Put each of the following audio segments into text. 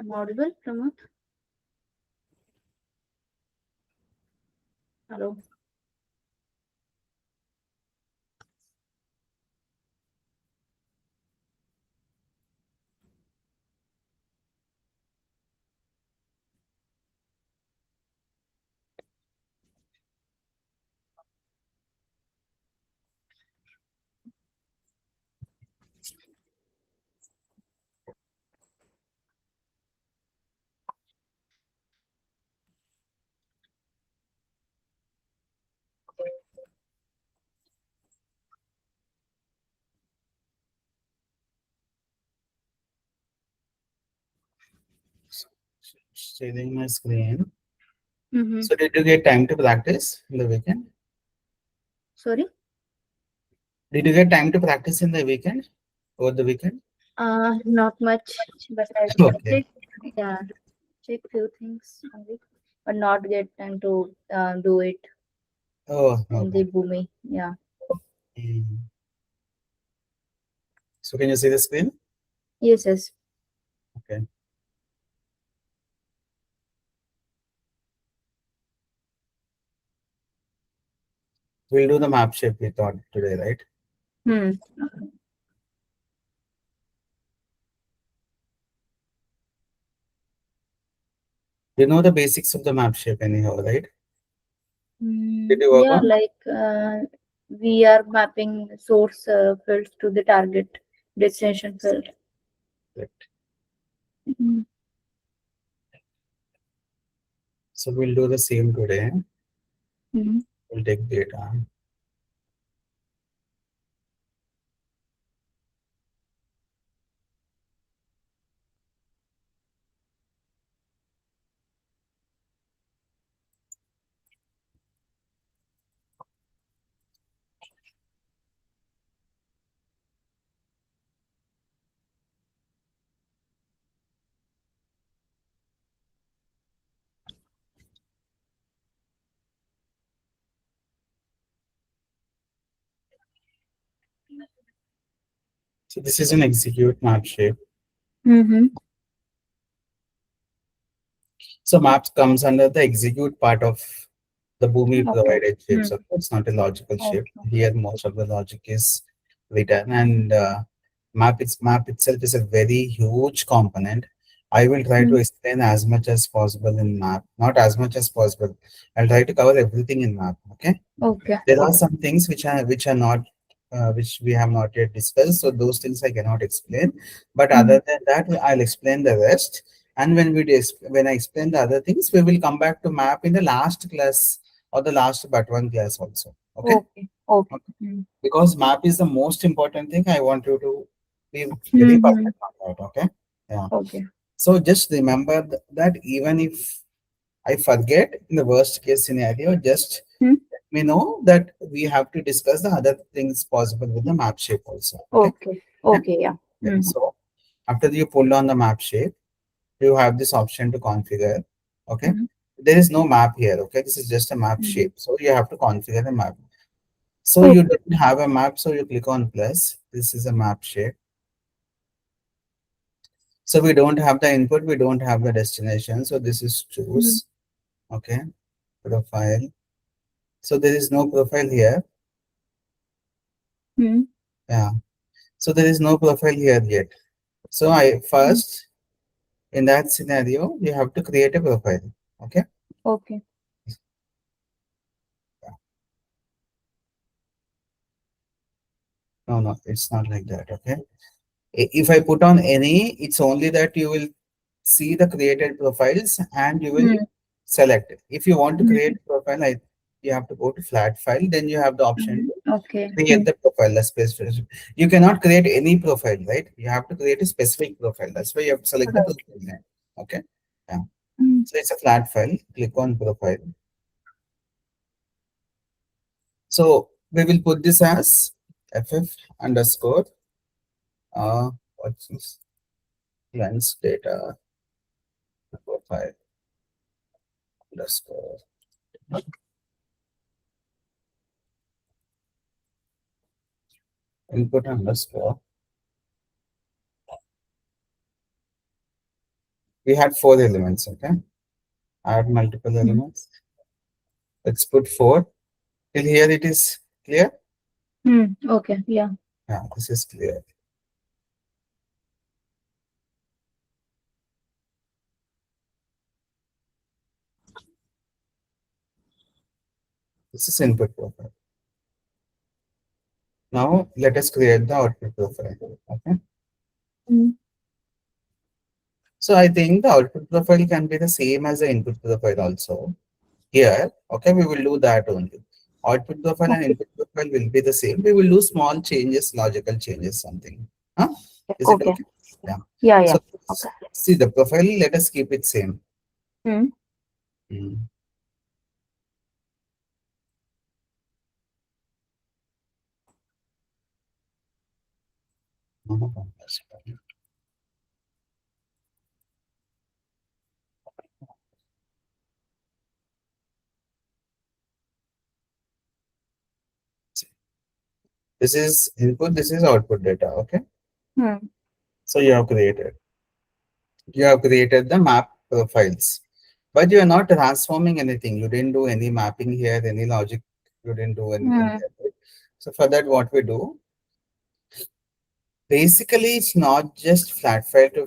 I'm audible, Pramod? Hello. Sharing my screen. Mm-hmm. So did you get time to practice in the weekend? Sorry? Did you get time to practice in the weekend? Over the weekend? Not much, but I Okay. check, yeah, check few things only, but not get time to do it Oh, in the okay. Boomi. Yeah. Mm. So can you see the screen? Yes, yes. Okay. We'll do the map shape we thought today, right? Hmm. You know the basics of the map shape anyhow, right? Did you work Yeah, on? like we are mapping source fields to the target destination field. Right. Mm-hmm. So we'll do the same today. Mm-hmm. We'll take data. So this is an execute map shape. Mm-hmm. So maps comes under the execute part of the Boomi Okay. provided shapes. Hmm. So it's not a logical shape. Okay. Here most of the logic is written, and map itself is a very huge component. I will try to Hmm. explain as much as possible in map, not as much as possible. I'll try to cover everything in map. Okay. Okay. There are some things which are not which we have not yet discussed, so those things I cannot explain. But Hmm. other than that, I'll explain the rest. And when I explain the other things, we will come back to map in the last class or the last but one class also. Okay. Okay. Okay. Okay. Because map is the most important thing. I want you to be very Mm-hmm. perfect on that. Okay. Yeah. Okay. So just remember that even if I forget in the worst case scenario, just Hmm. we know that we have to discuss the other things possible with the map shape also. Okay. Okay. Yeah. Okay. Yeah. Okay. Mm-hmm. So after you pull on the map shape, you have this option to configure. Okay. Mm-hmm. There is no map here. Okay. This is just a map Mm-hmm. shape. So you have to configure the map. So you Okay. don't have a map. So you click on plus. This is a map shape. So we don't have the input. We don't have the destination. So this is Mm-hmm. choose. Okay. Profile. So there is no profile here. Mm-hmm. Yeah. So there is no profile here yet. So I first in that scenario you have to create a profile. Okay. Okay. No, no, it's not like that. Okay. If I put on any, it's only that you will see the created profiles and you will Mm-hmm. select. If you want to create Mm-hmm. a profile, you have to go to flat file. Then you have the option to Okay. create the profile. The specific. You cannot create any profile, right? You have to create a specific profile. That's why you have to select the Right. profile name. Okay. Yeah. Mm-hmm. So it's a flat file. Click on profile. So we will put this as ff underscore what's this lens data profile underscore input underscore We had four elements. Okay, add multiple Hmm. elements. Let's put four. Till here it is clear. Okay. Yeah. Yeah, this is clear. This is input profile. Now let us create the output profile. Okay. Hmm. So I think the output profile can be the same as the input profile also. Here, okay, we will do that only. Output profile and Okay. input profile will be the same. We will do small changes, logical changes, something. Huh? Is it Okay. okay? Yeah. Yeah. Yeah. So Okay. see the profile, let us keep it same. Hmm. Mm. This is input, this is output data. Okay. Hmm. So you have created the map profiles, but you are not transforming anything. You didn't do any mapping here, any logic. You didn't do anything Hmm. here. Right? So for that, what we do, basically, it's not just flat file to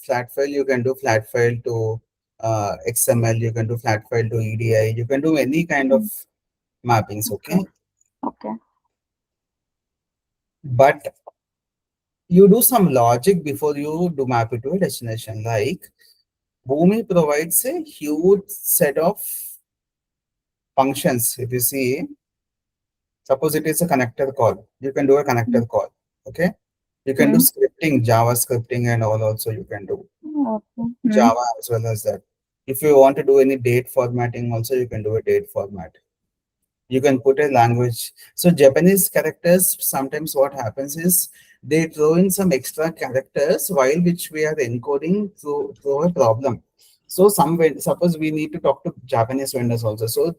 flat file. You can do flat file to XML. You can do flat file to EDI. You can do any kind of Hmm. mappings. Okay. Okay, Okay. but you do some logic before you do map it to a destination. Like Boomi provides a huge set of functions. If you see, suppose it is a connector call, you can do a Hmm. connector call. Okay, you can do Hmm. scripting, Java scripting, and all also you can do. Okay. Hmm. Java as well as that. If you want to do any date formatting, also you can do a date format. You can put a language. So Japanese characters, sometimes what happens is they throw in some extra characters while which we are encoding through a problem. So suppose we need to talk to Japanese vendors also. So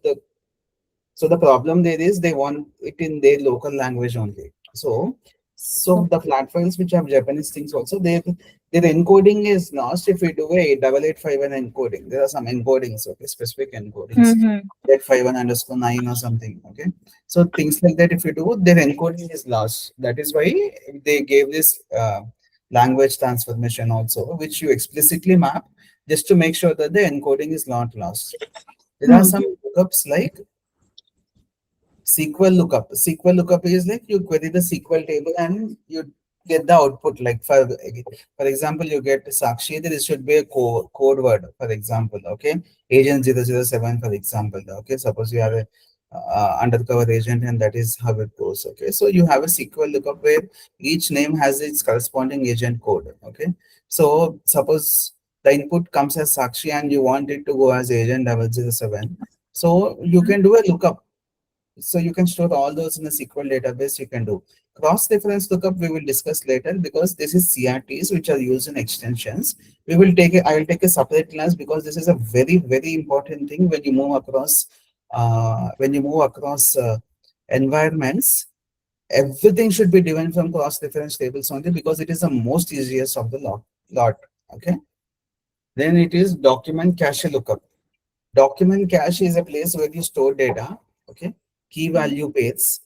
the problem there is they want it in their local language only. So the flat files which have Japanese things also, their encoding is lost if we do a 8851 encoding. There are some encodings, okay, specific encodings, Hmm. 851_9 or something. Okay. So things like that, if you do, their encoding is lost. That is why they gave this language transformation also, which you explicitly map just to make sure that the encoding is not lost. There are Hmm. some lookups like SQL lookup. SQL lookup is like you query the SQL table and you get the output. Like for example, you get Sakshi. There should be a code word. For example, okay, agent 007. For example, okay. Suppose you have a undercover agent, and that is how it goes. Okay, so you have a SQL lookup where each name has its corresponding agent code. Okay, so suppose the input comes as Sakshi and you want it to go as agent 007. So you can do a lookup, so you can store all those in a SQL database. You can do cross-reference lookup. We will discuss later because this is CRTs which are used in extensions. I will take a separate class because this is a very, very important thing when you move across environments. Everything should be driven from cross-reference tables only because it is the most easiest of the lot. Okay. Then it is document cache lookup. Document cache is a place where you store data. Okay. Key Hmm. value pairs,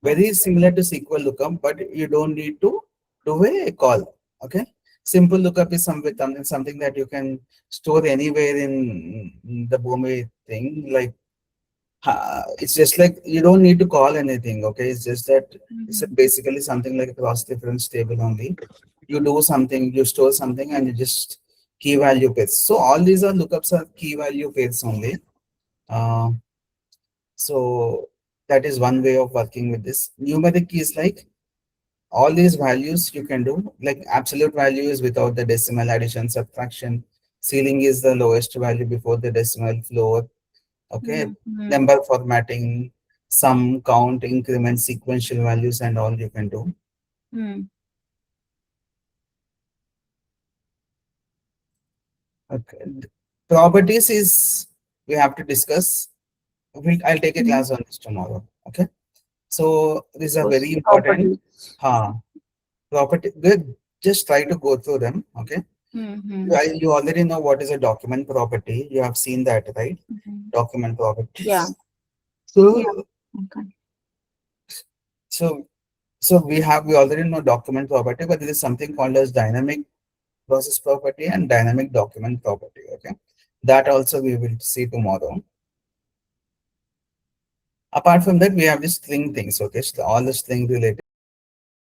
very similar to SQL lookup, but you don't need to do a call. Okay. Simple lookup is something that you can store anywhere in the Boomi thing. Like it's just like you don't need to call anything. Okay. It's just that it's Hmm. basically something like a cross reference table only. You do something, you store something, and you just key value pairs. So all these are lookups are key value pairs only. Uh, So that is one way of working with this. Numeric is like all these values you can do, like absolute value is without the decimal, addition, subtraction. Ceiling is the lowest value before the decimal, floor. Okay. Hmm. Hmm. Number formatting, sum, count, increment, sequential values, and all you can do. Hmm. Okay. Properties is we have to discuss. I'll take a Hmm. class on this tomorrow. Okay. So these are very Those important. properties. Huh. Property, good. Just try to go through them. Okay. Mm-hmm. You already know what is a document property. You have seen that, right? Mm-hmm. Document Yeah. properties. So, Okay. so, we already know document property, but there is something called as dynamic process property and dynamic document property. Okay, that also we will see tomorrow. Apart from that, we have the string things. Okay, so all the string related